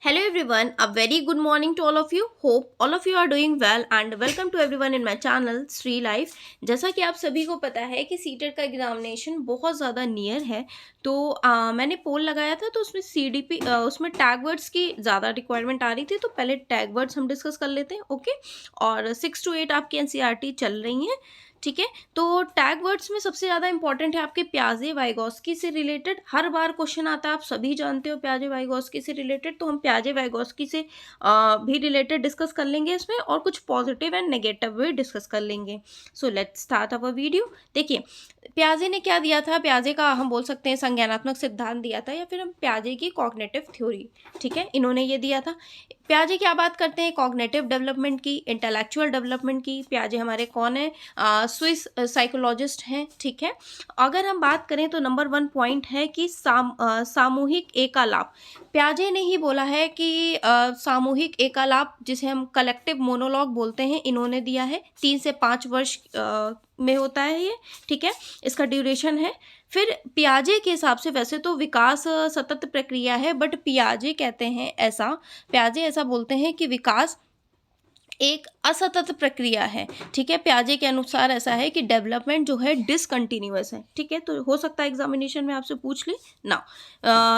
Hello everyone, a very good morning to all of you. Hope all of you are doing well and welcome to everyone in my channel Sri Life. जैसा कि आप सभी को पता है कि CTET का एग्जामिनेशन बहुत ज़्यादा नियर है, तो मैंने पोल लगाया था, तो उसमें सीडीपी उसमें टैग वर्ड्स की ज़्यादा रिक्वायरमेंट आ रही थी, तो पहले टैग वर्ड्स हम डिस्कस कर लेते हैं। ओके, और 6 to 8 आपकी एनसीईआरटी चल रही हैं, ठीक है। तो टैग वर्ड्स में सबसे ज़्यादा इंपॉर्टेंट है आपके प्याजे वाइगॉस्की से रिलेटेड। हर बार क्वेश्चन आता है, आप सभी जानते हो प्याजे वाइगॉस्की से रिलेटेड, तो हम प्याजे वाइगॉस्की से भी रिलेटेड डिस्कस कर लेंगे इसमें, और कुछ पॉजिटिव एंड नेगेटिव भी डिस्कस कर लेंगे। So let's start our video. देखिए, प्याजे ने क्या दिया था, प्याजे का हम बोल सकते हैं संज्ञानात्मक सिद्धांत दिया था, या फिर हम प्याजे की कॉग्निटिव थ्योरी, ठीक है, इन्होंने ये दिया था। प्याजे क्या बात करते हैं, कॉग्निटिव डेवलपमेंट की, इंटेलेक्चुअल डेवलपमेंट की। प्याजे हमारे कौन है, स्विस साइकोलॉजिस्ट हैं, ठीक है। अगर हम बात करें तो नंबर 1 पॉइंट है कि सामूहिक एकालाप। प्याजे ने ही बोला है कि सामूहिक एकालाप, जिसे हम कलेक्टिव मोनोलॉग बोलते हैं, इन्होंने दिया है। 3 से 5 वर्ष में होता है ये, ठीक है, इसका ड्यूरेशन है। फिर पियाजे के हिसाब से वैसे तो विकास सतत प्रक्रिया है, बट पियाजे कहते हैं ऐसा, प्याजे ऐसा बोलते हैं कि विकास एक असतत प्रक्रिया है, ठीक है। प्याजे के अनुसार ऐसा है कि डेवलपमेंट जो है डिसकंटिन्यूअस है, ठीक है। तो हो सकता है एग्जामिनेशन में आपसे पूछ ले ना।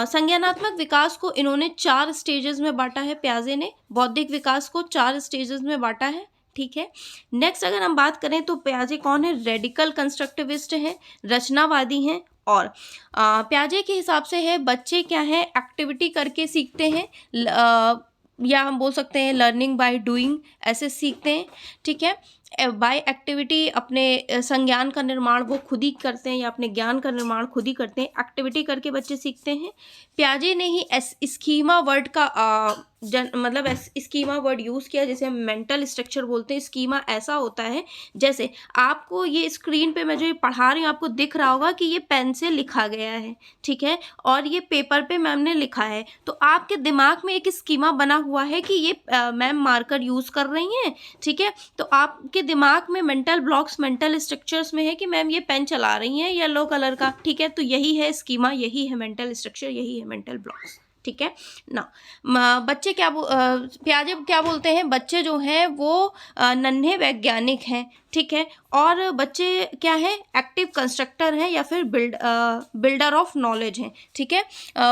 संज्ञानात्मक विकास को इन्होंने 4 स्टेजेस में बांटा है प्याजे ने, बौद्धिक विकास को 4 स्टेजेस में बांटा है, ठीक है। नेक्स्ट अगर हम बात करें तो प्याजे कौन है, रेडिकल कंस्ट्रक्टिविस्ट हैं, रचनावादी हैं। और प्याजे के हिसाब से है बच्चे क्या है, एक्टिविटी करके सीखते हैं, या हम बोल सकते हैं लर्निंग बाय डूइंग, ऐसे सीखते हैं, ठीक है। बाय एक्टिविटी अपने संज्ञान का निर्माण वो खुद ही करते हैं, या अपने ज्ञान का निर्माण खुद ही करते हैं, एक्टिविटी करके बच्चे सीखते हैं। प्याजे ने ही स्कीमा वर्ड का मतलब स्कीमा वर्ड यूज़ किया, जैसे हम मेंटल स्ट्रक्चर बोलते हैं। स्कीमा ऐसा होता है, जैसे आपको ये स्क्रीन पे मैं जो ये पढ़ा रही हूँ, आपको दिख रहा होगा कि ये पेन से लिखा गया है, ठीक है, और ये पेपर पे मैम ने लिखा है, तो आपके दिमाग में एक स्कीमा बना हुआ है कि ये मैम मार्कर यूज़ कर रही हैं, ठीक है। तो आपके दिमाग में मेंटल ब्लॉक्स, मेंटल स्ट्रक्चर्स में है कि मैम ये पेन चला रही हैं येलो कलर का, ठीक है। तो यही है स्कीमा, यही है मेंटल स्ट्रक्चर, यही है मेंटल ब्लॉक्स, ठीक है ना। बच्चे क्या प्याजे क्या बोलते हैं, बच्चे जो हैं वो नन्हे वैज्ञानिक हैं, ठीक है। और बच्चे क्या है, एक्टिव कंस्ट्रक्टर हैं, या फिर बिल्डर ऑफ नॉलेज हैं, ठीक है।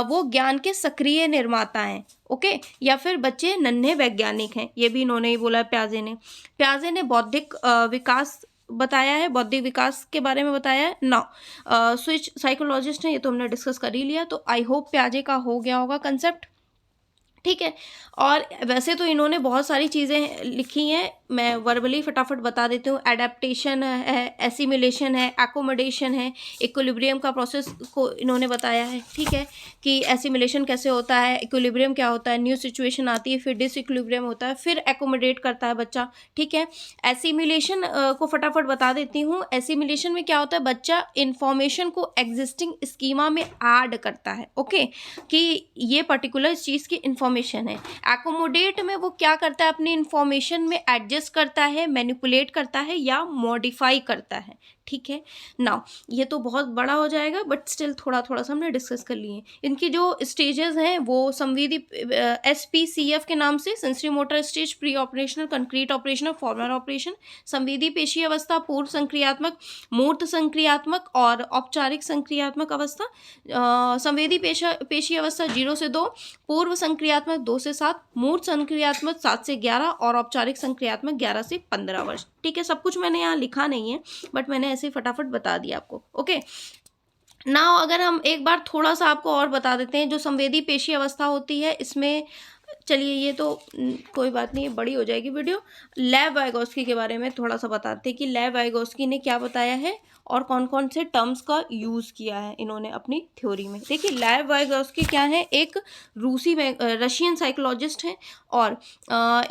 वो ज्ञान के सक्रिय निर्माता हैं, ओके। या फिर बच्चे नन्हे वैज्ञानिक हैं, ये भी इन्होंने ही बोला प्याजे ने बौद्धिक विकास बताया है, बौद्धिक विकास के बारे में बताया है ना। स्विच साइकोलॉजिस्ट है, ये तो हमने डिस्कस कर ही लिया। तो आई होप प्याजे का हो गया होगा कंसेप्ट, ठीक है। और वैसे तो इन्होंने बहुत सारी चीज़ें लिखी हैं, मैं वर्बली फटाफट बता देती हूँ। एडेप्टेशन है, एसिमिलेशन है, एकोमोडेशन है, इक्विलिब्रियम का प्रोसेस को इन्होंने बताया है, ठीक है, कि एसिमिलेशन कैसे होता है, इक्विलिब्रियम क्या होता है, न्यू सिचुएशन आती है, फिर डिसइक्विलिब्रियम होता है, फिर एकोमोडेट करता है बच्चा, ठीक है। एसिमिलेशन को फटाफट बता देती हूँ। एसिमिलेशन में क्या होता है, बच्चा इन्फॉर्मेशन को एग्जिस्टिंग स्कीमा में ऐड करता है, ओके, कि ये पर्टिकुलर चीज़ की इन्फॉर्मेशन है। एकोमोडेट में वो क्या करता है, अपनी इन्फॉर्मेशन में एडजस्ट करता है, मैनिपुलेट करता है, या मॉडिफाई करता है, ठीक है ना। ये तो बहुत बड़ा हो जाएगा, बट स्टिल थोड़ा थोड़ा सा हमने डिस्कस कर लिए। इनकी जो स्टेजेस हैं वो संवेदी SPCF के नाम से, sensory motor stage, pre operational, concrete operational, farmer operation, संवेदी पेशी अवस्था, पूर्व संक्रियात्मक, मूर्त संक्रियात्मक और औपचारिक संक्रियात्मक अवस्था। संवेदी पेशी अवस्था 0 से 2, पूर्व संक्रियात्मक 2 से 7, मूर्त संक्रियात्मक 7 से 11 और औपचारिक संक्रियात्मक 11 से 15 वर्ष, ठीक है। सब कुछ मैंने यहाँ लिखा नहीं है, बट मैंने ऐसे फटाफट बता दिया आपको, ओके। नाउ अगर हम एक बार थोड़ा सा आपको और बता देते हैं, जो संवेदी पेशी अवस्था होती है इसमें, चलिए ये तो कोई बात नहीं है, बड़ी हो जाएगी वीडियो। लेव वाइगोस्की के बारे में थोड़ा सा बताते हैं कि लेव वाइगोस्की ने क्या बताया है और कौन कौन से टर्म्स का यूज़ किया है इन्होंने अपनी थ्योरी में। देखिए, लेव वाइगोस्की क्या है, एक रशियन साइकोलॉजिस्ट हैं, और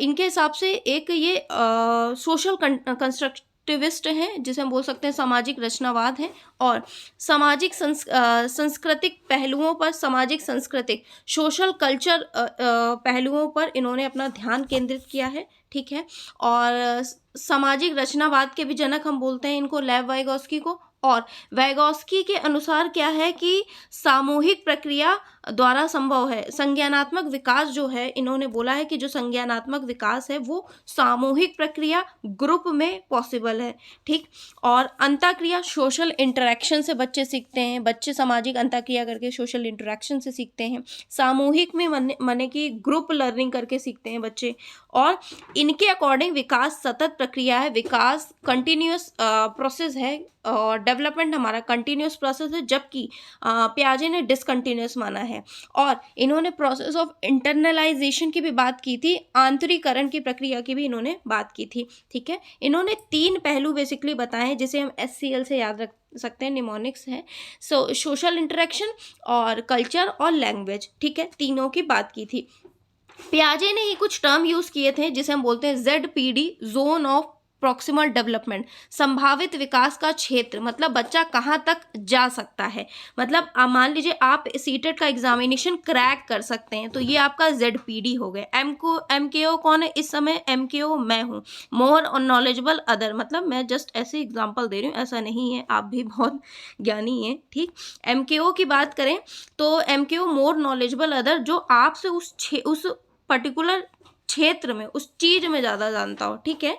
इनके हिसाब से एक ये सोशल कंस्ट्रक्टिविस्ट हैं, जिसे हम बोल सकते हैं सामाजिक रचनावाद हैं, और सामाजिक सांस्कृतिक पहलुओं पर, सामाजिक सांस्कृतिक सोशल कल्चर पहलुओं पर इन्होंने अपना ध्यान केंद्रित किया है, ठीक है। और सामाजिक रचनावाद के भी जनक हम बोलते हैं इनको, लेव वाइगोस्की को। और वाइगोस्की के अनुसार क्या है कि सामूहिक प्रक्रिया द्वारा संभव है। संज्ञानात्मक विकास जो है, इन्होंने बोला है कि जो संज्ञानात्मक विकास है वो सामूहिक प्रक्रिया, ग्रुप में पॉसिबल है, ठीक। और अंतःक्रिया, सोशल इंटरेक्शन से बच्चे सीखते हैं, बच्चे सामाजिक अंतःक्रिया करके सोशल इंटरेक्शन से सीखते हैं। सामूहिक में माने कि ग्रुप लर्निंग करके सीखते हैं बच्चे। और इनके अकॉर्डिंग विकास सतत प्रक्रिया है, विकास कंटिन्यूअस प्रोसेस है, और डेवलपमेंट हमारा कंटिन्यूअस प्रोसेस है, जबकि पियाजे ने डिसकंटिन्यूअस माना है। और इन्होंने प्रोसेस ऑफ इंटरनलाइजेशन की भी बात की थी, आंतरिकरण की प्रक्रिया की भी इन्होंने बात की थी, ठीक है। इन्होंने 3 पहलू बेसिकली बताए हैं जिसे हम SCL से याद रख सकते हैं, निमोनिक्स है। सोशल इंटरेक्शन और कल्चर और लैंग्वेज, ठीक है, तीनों की बात की थी। पियाजे ने ही कुछ टर्म यूज किए थे जिसे हम बोलते हैं ZPD, zone of proximal development, संभावित विकास का क्षेत्र, मतलब बच्चा कहाँ तक जा सकता है। मतलब मान लीजिए आप सीटेट का एग्जामिनेशन क्रैक कर सकते हैं, तो ये आपका ZPD हो गया। MKO कौन है इस समय? MKO मैं हूँ, मोर और नॉलेजेबल अदर, मतलब मैं जस्ट ऐसे एग्जाम्पल दे रही हूँ, ऐसा नहीं है, आप भी बहुत ज्ञानी हैं, ठीक। MKO की बात करें तो MKO मोर नॉलेजेबल अदर, जो आपसे उस पर्टिकुलर क्षेत्र में, उस चीज में ज्यादा जानता हो, ठीक है।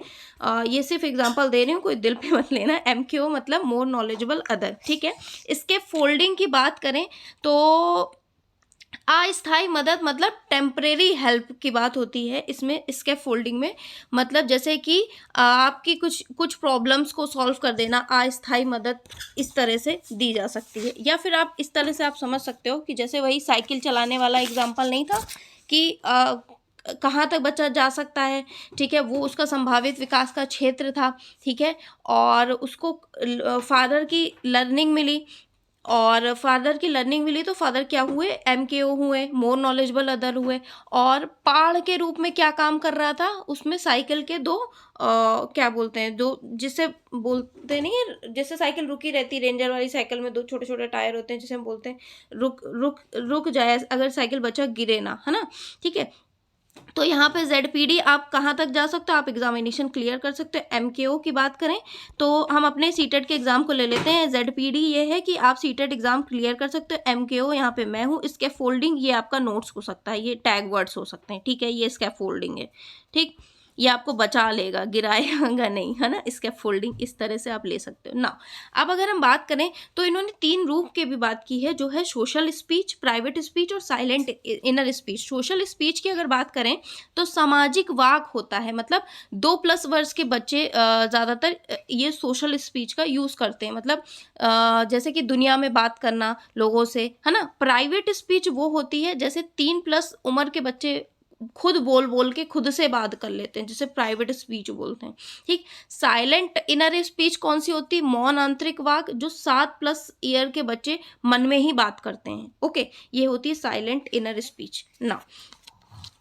ये सिर्फ एग्जांपल दे रही हूँ, कोई दिल पे मत लेना। MKO मतलब मोर नॉलेजेबल अदर, ठीक है। इसके फोल्डिंग की बात करें तो अस्थायी मदद मतलब टेम्परेरी हेल्प की बात होती है इसमें, इसके फोल्डिंग में। मतलब जैसे कि आपकी कुछ प्रॉब्लम्स को सॉल्व कर देना, अस्थायी मदद इस तरह से दी जा सकती है। या फिर आप इस तरह से आप समझ सकते हो कि जैसे वही साइकिल चलाने वाला एग्जांपल नहीं था कि कहाँ तक बच्चा जा सकता है, ठीक है, वो उसका संभावित विकास का क्षेत्र था, ठीक है। और उसको फादर की लर्निंग मिली, और फादर की लर्निंग मिली तो फादर क्या हुए? MKO हुए, मोर नॉलेजेबल अदर हुए। और पाड़ के रूप में क्या काम कर रहा था उसमें? साइकिल के दो क्या बोलते हैं, दो, जिसे बोलते नहीं है, जैसे साइकिल रुकी रहती, रेंजर वाली साइकिल में 2 छोटे छोटे टायर होते हैं, जिसे हम बोलते हैं रुक रुक रुक जाए, अगर साइकिल बच्चा गिरे ना, है ना, ठीक है। तो यहाँ पे ZPD आप कहाँ तक जा सकते हो, आप एग्जामिनेशन क्लियर कर सकते हो। MKO की बात करें तो हम अपने सीटेट के एग्जाम को ले लेते हैं। ZPD ये है कि आप सीटेट एग्जाम क्लियर कर सकते हो। MKO यहाँ पे मैं हूँ, इसके फोल्डिंग ये आपका नोट्स हो सकता है, ये टैग वर्ड्स हो सकते हैं, ठीक है, ये इसका फोल्डिंग है, ठीक। ये आपको बचा लेगा, गिराएगा नहीं, है ना। इसके फोल्डिंग इस तरह से आप ले सकते हो ना। अब अगर हम बात करें तो इन्होंने 3 रूप की भी बात की है, जो है सोशल स्पीच, प्राइवेट स्पीच और silent inner speech. Social speech की अगर बात करें तो सामाजिक वाक होता है, मतलब 2+ वर्ष के बच्चे ज़्यादातर ये सोशल स्पीच का यूज़ करते हैं, मतलब जैसे कि दुनिया में बात करना लोगों से, है ना। प्राइवेट स्पीच वो होती है जैसे 3+ उम्र के बच्चे खुद बोल बोल के खुद से बात कर लेते हैं, जिसे प्राइवेट स्पीच बोलते हैं, ठीक। साइलेंट इनर स्पीच कौन सी होती है? मौन आंतरिक वाक, जो 7+ ईयर के बच्चे मन में ही बात करते हैं, ओके, ये होती है साइलेंट इनर स्पीच ना।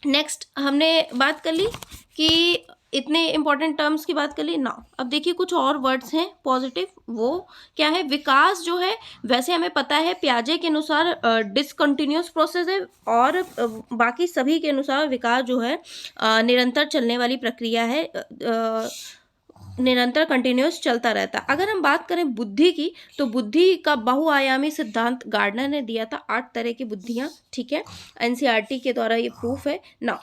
नेक्स्ट हमने बात कर ली कि इतने इंपॉर्टेंट टर्म्स की बात कर ली ना। अब देखिए कुछ और वर्ड्स हैं पॉजिटिव, वो क्या है? विकास जो है, वैसे हमें पता है पियाजे के अनुसार डिसकंटिन्यूअस प्रोसेस है, और बाकी सभी के अनुसार विकास जो है निरंतर चलने वाली प्रक्रिया है, निरंतर कंटिन्यूअस चलता रहता है। अगर हम बात करें बुद्धि की, तो बुद्धि का बहुआयामी सिद्धांत गार्डनर ने दिया था, 8 तरह की बुद्धियां, ठीक है, NCERT के द्वारा ये प्रूफ है ना।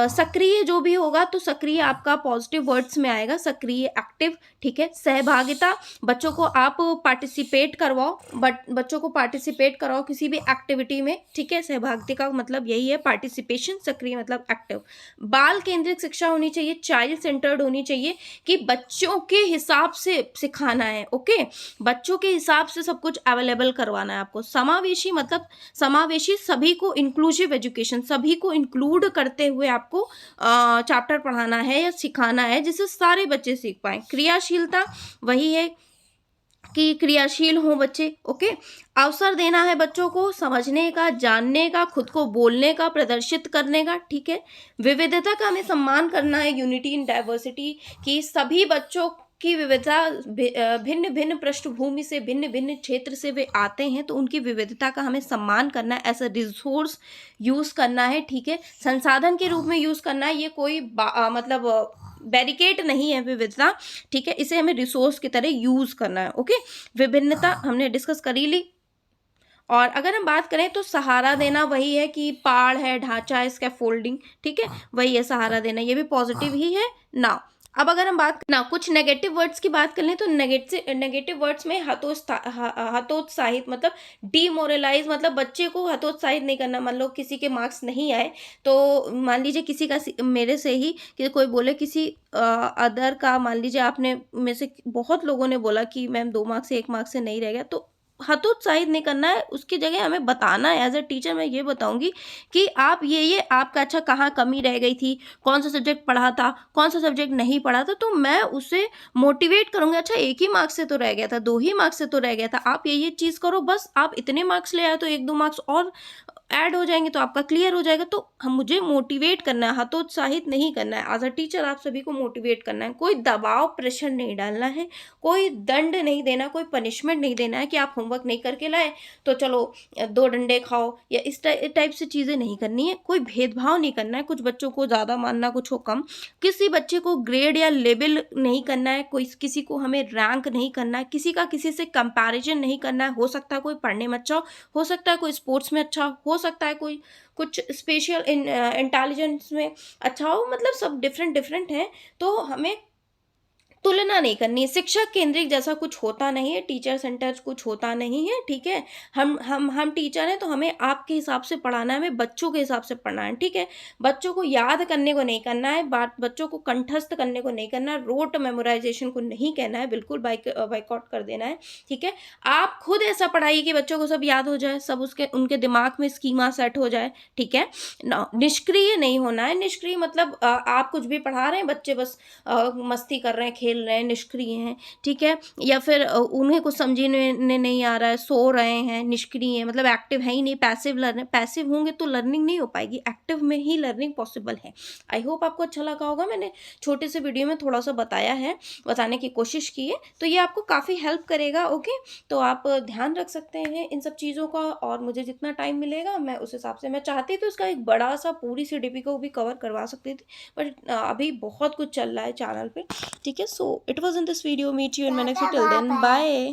सक्रिय जो भी होगा तो सक्रिय आपका पॉजिटिव वर्ड्स में आएगा, सक्रिय एक्टिव, ठीक है। सहभागिता, बच्चों को आप पार्टिसिपेट करवाओ, बच्चों को पार्टिसिपेट कराओ किसी भी एक्टिविटी में, ठीक है। सहभागिता का मतलब यही है, पार्टिसिपेशन, सक्रिय मतलब एक्टिव। बाल केंद्रित शिक्षा होनी चाहिए, चाइल्ड सेंटर्ड होनी चाहिए, कि बच्चों के हिसाब से सिखाना है, ओके, बच्चों के हिसाब से सब कुछ अवेलेबल करवाना है आपको। समावेशी मतलब समावेशी, सभी को इंक्लूसिव एजुकेशन, सभी को इंक्लूड करते हुए आपको चैप्टर पढ़ाना है या सिखाना है, जिससे सारे बच्चे सीख पाए। क्रियाशीलता वही है कि क्रियाशील हों बच्चे, ओके। अवसर देना है बच्चों को समझने का, जानने का, खुद को बोलने का, प्रदर्शित करने का, ठीक है। विविधता का हमें सम्मान करना है, यूनिटी इन डाइवर्सिटी, कि सभी बच्चों की विविधता, भिन्न भिन्न पृष्ठभूमि से, भिन्न भिन्न क्षेत्र से वे आते हैं, तो उनकी विविधता का हमें सम्मान करना है, ऐसा रिसोर्स यूज करना है, ठीक है। संसाधन के रूप में यूज करना है, ये कोई मतलब बैरिकेड नहीं है विविधता, ठीक है, इसे हमें रिसोर्स की तरह यूज करना है, ओके। विभिन्नता हमने डिस्कस कर ही ली। और अगर हम बात करें तो सहारा देना वही है कि पाड़ है, ढांचा है, स्कैफोल्डिंग, ठीक है, वही है सहारा देना, ये भी पॉजिटिव ही है ना। अब अगर हम बात ना कुछ नेगेटिव वर्ड्स की बात कर लें तो नेगेटिव वर्ड्स में हतोत्साहित मतलब डीमोरलाइज, मतलब बच्चे को हतोत्साहित नहीं करना। मान लो किसी के मार्क्स नहीं आए तो मान लीजिए किसी का मेरे से ही कि कोई बोले किसी अदर का, मान लीजिए आपने में से बहुत लोगों ने बोला कि मैम 2 मार्क्स से 1 मार्क्स से नहीं रह गया, तो हतोत्साहित नहीं करना है, उसकी जगह हमें बताना है। एज अ टीचर मैं ये बताऊंगी कि आप ये आपका अच्छा कहाँ कमी रह गई थी, कौन सा सब्जेक्ट पढ़ा था, कौन सा सब्जेक्ट नहीं पढ़ा था, तो मैं उसे मोटिवेट करूंगी। अच्छा 1 ही मार्क्स से तो रह गया था, 2 ही मार्क्स से तो रह गया था, आप ये चीज़ करो, बस आप इतने मार्क्स ले आए तो 1-2 मार्क्स और ऐड हो जाएंगे तो आपका क्लियर हो जाएगा। तो हम मुझे मोटिवेट करना है, हतोत्साहित नहीं करना है। एज अ टीचर आप सभी को मोटिवेट करना है, कोई दबाव प्रेशर नहीं डालना है, कोई दंड नहीं देना, कोई पनिशमेंट नहीं देना है कि आप होमवर्क नहीं करके लाए तो चलो 2 डंडे खाओ, या इस टाइप से चीज़ें नहीं करनी है। कोई भेदभाव नहीं करना है, कुछ बच्चों को ज़्यादा मानना, कुछ को कम, किसी बच्चे को ग्रेड या लेबल नहीं करना है, कोई किसी को हमें रैंक नहीं करना है, किसी का किसी से कंपैरिजन नहीं करना है। हो सकता है कोई पढ़ने में अच्छा हो सकता है कोई स्पोर्ट्स में अच्छा हो सकता है, कोई कुछ स्पेशल इंटेलिजेंस में अच्छा हो, मतलब सब डिफरेंट डिफरेंट हैं। तो हमें तुलना नहीं करनी है। शिक्षक केंद्रित जैसा कुछ होता नहीं है, टीचर सेंटर कुछ होता नहीं है, ठीक है। हम टीचर हैं तो हमें आपके हिसाब से पढ़ाना है, हमें बच्चों के हिसाब से पढ़ना है, ठीक है। बच्चों को याद करने को नहीं करना है, बात बच्चों को कंठस्थ करने को नहीं करना है, रोट मेमोराइजेशन को नहीं कहना है, बिल्कुल बाइकआउट कर देना है, ठीक है। आप खुद ऐसा पढ़ाइए कि बच्चों को सब याद हो जाए, सब उसके उनके दिमाग में स्कीमा सेट हो जाए, ठीक है ना। निष्क्रिय नहीं होना है। निष्क्रिय मतलब आप कुछ भी पढ़ा रहे हैं, बच्चे बस मस्ती कर रहे हैं, खेल रहे हैं, निष्क्रिय हैं, ठीक है। या फिर उन्हें कुछ समझने नहीं आ रहा है, सो रहे हैं, निष्क्रिय हैं, मतलब एक्टिव है ही नहीं, पैसिव लर्नर। पैसिव होंगे तो लर्निंग नहीं हो पाएगी, एक्टिव में ही लर्निंग पॉसिबल है। आई होप आपको अच्छा लगा होगा, मैंने छोटे से वीडियो में थोड़ा सा बताया है, बताने की कोशिश की है, तो ये आपको काफ़ी हेल्प करेगा। ओके, तो आप ध्यान रख सकते हैं इन सब चीज़ों का, और मुझे जितना टाइम मिलेगा मैं उस हिसाब से, मैं चाहती तो इसका एक बड़ा सा पूरी सीडीपी को भी कवर करवा सकती थी, बट अभी बहुत कुछ चल रहा है चैनल पे, ठीक है। So it was in this video, meet you in my next, till then bye.